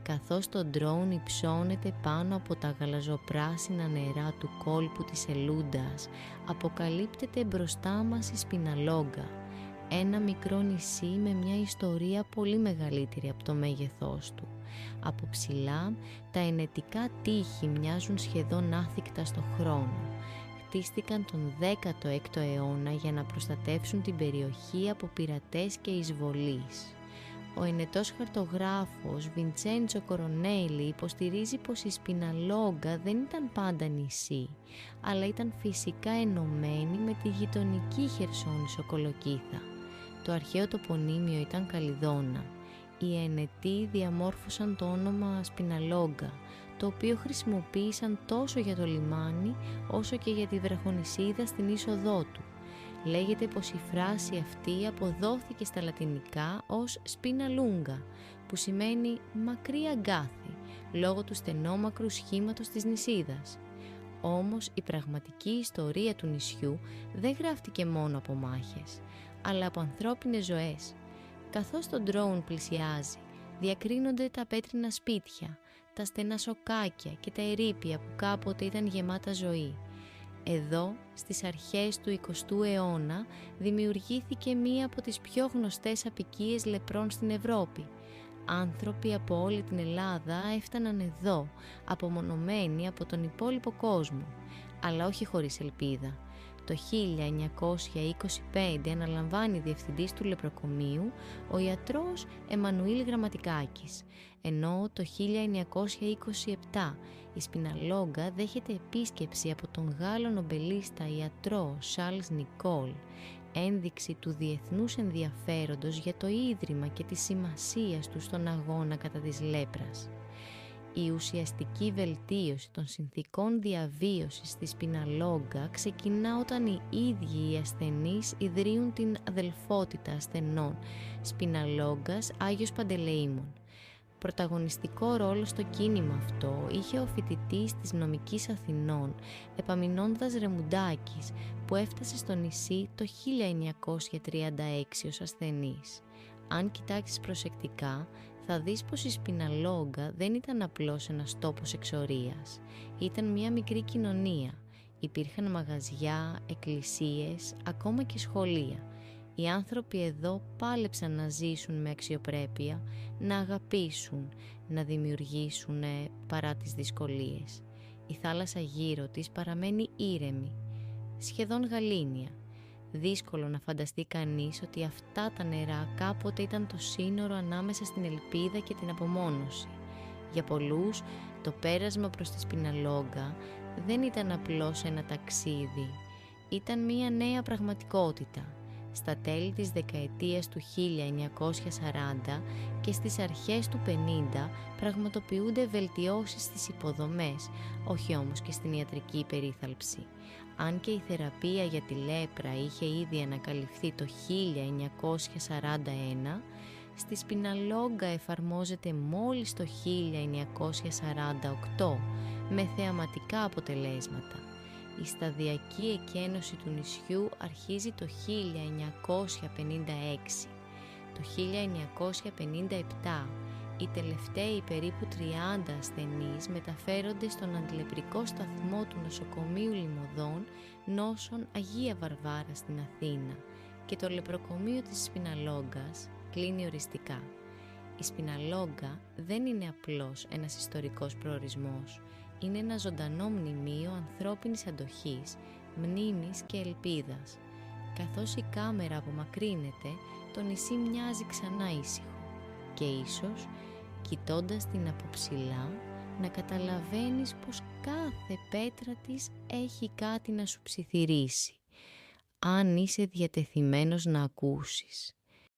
καθώς το ντρόουν υψώνεται πάνω από τα γαλαζοπράσινα νερά του κόλπου της Ελούντας, αποκαλύπτεται μπροστά μας η Σπιναλόγκα, ένα μικρό νησί με μια ιστορία πολύ μεγαλύτερη από το μέγεθός του. Από ψηλά, τα ενετικά τείχη μοιάζουν σχεδόν άθικτα στο χρόνο. Χτίστηκαν τον 16ο αιώνα για να προστατεύσουν την περιοχή από πειρατές και εισβολείς. Ο ενετός χαρτογράφος Βιντσέντσο Κορονέλη υποστηρίζει πως η Σπιναλόγκα δεν ήταν πάντα νησί, αλλά ήταν φυσικά ενωμένη με τη γειτονική Χερσόνησο Κολοκύθα. Το αρχαίο τοπονύμιο ήταν Καλιδόνα. Οι ενετοί διαμόρφωσαν το όνομα Σπιναλόγκα, το οποίο χρησιμοποίησαν τόσο για το λιμάνι όσο και για τη βραχονησίδα στην είσοδό του. Λέγεται πως η φράση αυτή αποδόθηκε στα λατινικά ως Spinalunga, που σημαίνει μακρύ αγκάθι, λόγω του στενόμακρου σχήματος της νησίδας. Όμως η πραγματική ιστορία του νησιού δεν γράφτηκε μόνο από μάχες, αλλά από ανθρώπινες ζωές. Καθώς το ντρόουν πλησιάζει, διακρίνονται τα πέτρινα σπίτια, τα στενά σοκάκια και τα ερείπια που κάποτε ήταν γεμάτα ζωή. Εδώ, στις αρχές του 20ου αιώνα, δημιουργήθηκε μία από τις πιο γνωστές αποικίες λεπρών στην Ευρώπη. Άνθρωποι από όλη την Ελλάδα έφταναν εδώ, απομονωμένοι από τον υπόλοιπο κόσμο, αλλά όχι χωρίς ελπίδα. Το 1925 αναλαμβάνει διευθυντής του λεπροκομείου ο ιατρός Εμμανουήλ Γραμματικάκης, ενώ το 1927 η Σπιναλόγκα δέχεται επίσκεψη από τον Γάλλο νομπελίστα ιατρό Σαρλς Νικόλ, ένδειξη του διεθνούς ενδιαφέροντος για το ίδρυμα και τη σημασία του στον αγώνα κατά της λέπρας. Η ουσιαστική βελτίωση των συνθηκών διαβίωσης στη Σπιναλόγκα ξεκινά όταν οι ίδιοι οι ασθενείς ιδρύουν την αδελφότητα ασθενών Σπιναλόγκας Άγιος Παντελεήμων. Πρωταγωνιστικό ρόλο στο κίνημα αυτό είχε ο φοιτητής της Νομικής Αθηνών Επαμεινώνδας Ρεμουντάκης, που έφτασε στο νησί το 1936 ως ασθενής. Αν κοιτάξεις προσεκτικά, θα δεις πως η Σπιναλόγκα δεν ήταν απλώς ένας τόπος εξορίας. Ήταν μια μικρή κοινωνία. Υπήρχαν μαγαζιά, εκκλησίες, ακόμα και σχολεία. Οι άνθρωποι εδώ πάλεψαν να ζήσουν με αξιοπρέπεια, να αγαπήσουν, να δημιουργήσουν παρά τις δυσκολίες. Η θάλασσα γύρω της παραμένει ήρεμη, σχεδόν γαλήνια. Δύσκολο να φανταστεί κανείς ότι αυτά τα νερά κάποτε ήταν το σύνορο ανάμεσα στην ελπίδα και την απομόνωση. Για πολλούς, το πέρασμα προς τη Σπιναλόγκα δεν ήταν απλώς ένα ταξίδι, ήταν μια νέα πραγματικότητα. Στα τέλη της δεκαετίας του 1940 και στις αρχές του 50 πραγματοποιούνται βελτιώσεις στις υποδομές, όχι όμως και στην ιατρική περίθαλψη. Αν και η θεραπεία για τη λέπρα είχε ήδη ανακαλυφθεί το 1941, στη Σπιναλόγκα εφαρμόζεται μόλις το 1948 με θεαματικά αποτελέσματα. Η σταδιακή εκένωση του νησιού αρχίζει το 1956. Το 1957 οι τελευταίοι περίπου 30 ασθενείς μεταφέρονται στον αντιλεπρικό σταθμό του νοσοκομείου Λιμωδών νόσων Αγία Βαρβάρα στην Αθήνα και το λεπροκομείο της Σπιναλόγκας κλείνει οριστικά. Η Σπιναλόγκα δεν είναι απλώς ένας ιστορικός προορισμός, είναι ένα ζωντανό μνημείο ανθρώπινης αντοχής, μνήμης και ελπίδας. Καθώς η κάμερα απομακρύνεται, το νησί μοιάζει ξανά ήσυχο και ίσως, κοιτώντας την από ψηλά, να καταλαβαίνεις πως κάθε πέτρα της έχει κάτι να σου ψιθυρίσει, αν είσαι διατεθειμένος να ακούσεις.